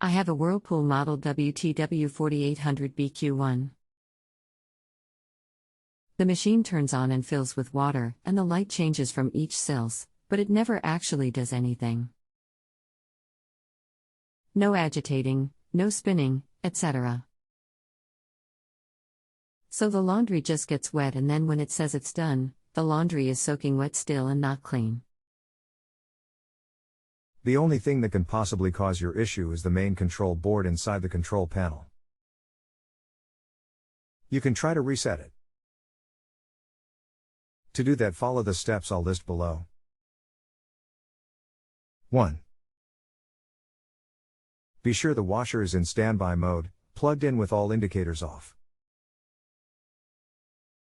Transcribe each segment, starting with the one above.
I have a Whirlpool model WTW4800BQ1. The machine turns on and fills with water, and the light changes from each cylce, but it never actually does anything. No agitating, no spinning, etc. So the laundry just gets wet, and then when it says it's done, the laundry is soaking wet still and not clean. The only thing that can possibly cause your issue is the main control board inside the control panel. You can try to reset it. To do that, follow the steps I'll list below. 1. Be sure the washer is in standby mode, plugged in with all indicators off.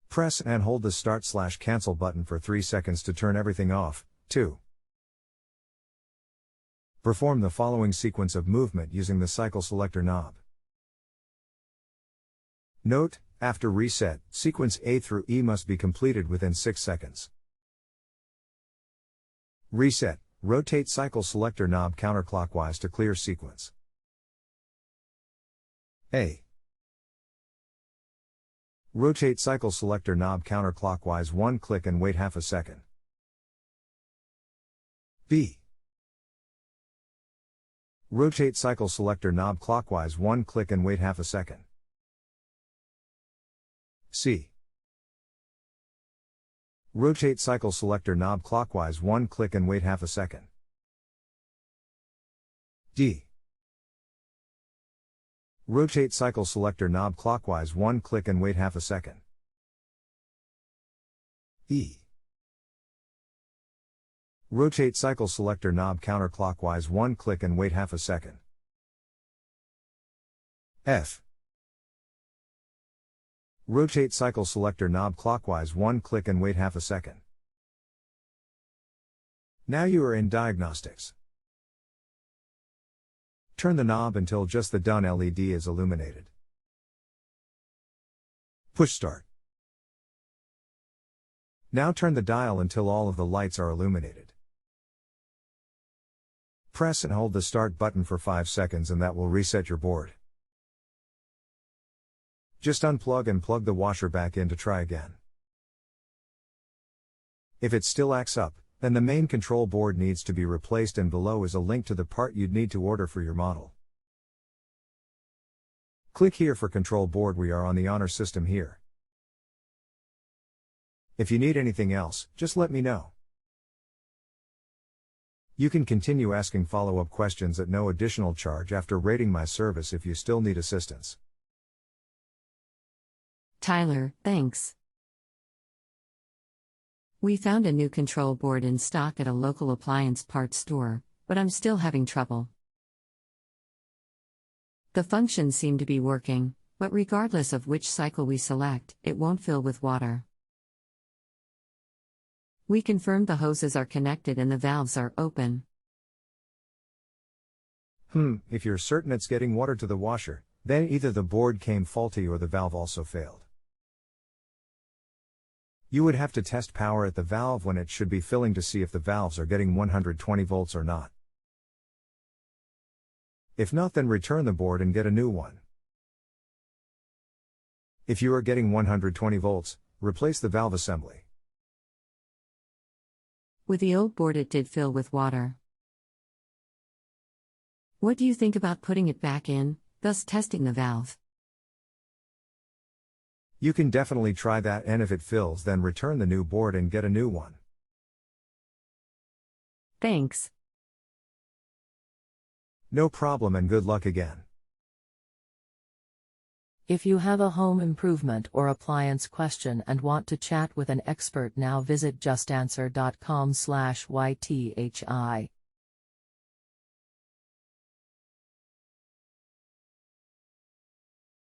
Press and hold the start/cancel button for 3 seconds to turn everything off. 2. Perform the following sequence of movement using the cycle selector knob. Note, after reset, sequence A through E must be completed within 6 seconds. Reset, rotate cycle selector knob counterclockwise to clear sequence. A. Rotate cycle selector knob counterclockwise 1 click and wait half a second. B. Rotate cycle selector knob clockwise 1 click and wait half a second. C. Rotate cycle selector knob clockwise 1 click and wait half a second. D. Rotate cycle selector knob clockwise 1 click and wait half a second. E. Rotate cycle selector knob counterclockwise 1 click and wait half a second. F. Rotate cycle selector knob clockwise 1 click and wait half a second. Now you are in diagnostics. Turn the knob until just the done LED is illuminated. Push start. Now turn the dial until all of the lights are illuminated. Press and hold the start button for 5 seconds and that will reset your board. Just unplug and plug the washer back in to try again. If it still acts up, then the main control board needs to be replaced, and below is a link to the part you'd need to order for your model. Click here for control board. We are on the honor system here. If you need anything else, just let me know. You can continue asking follow-up questions at no additional charge after rating my service if you still need assistance. Tyler, thanks. We found a new control board in stock at a local appliance parts store, but I'm still having trouble. The functions seem to be working, but regardless of which cycle we select, it won't fill with water. We confirmed the hoses are connected and the valves are open. If you're certain it's getting water to the washer, then either the board came faulty or the valve also failed. You would have to test power at the valve when it should be filling to see if the valves are getting 120 volts or not. If not, then return the board and get a new one. If you are getting 120 volts, replace the valve assembly. With the old board it did fill with water. What do you think about putting it back in, thus testing the valve? You can definitely try that, and if it fills, then return the new board and get a new one. Thanks. No problem, and good luck again. If you have a home improvement or appliance question and want to chat with an expert, now visit JustAnswer.com/YTHI.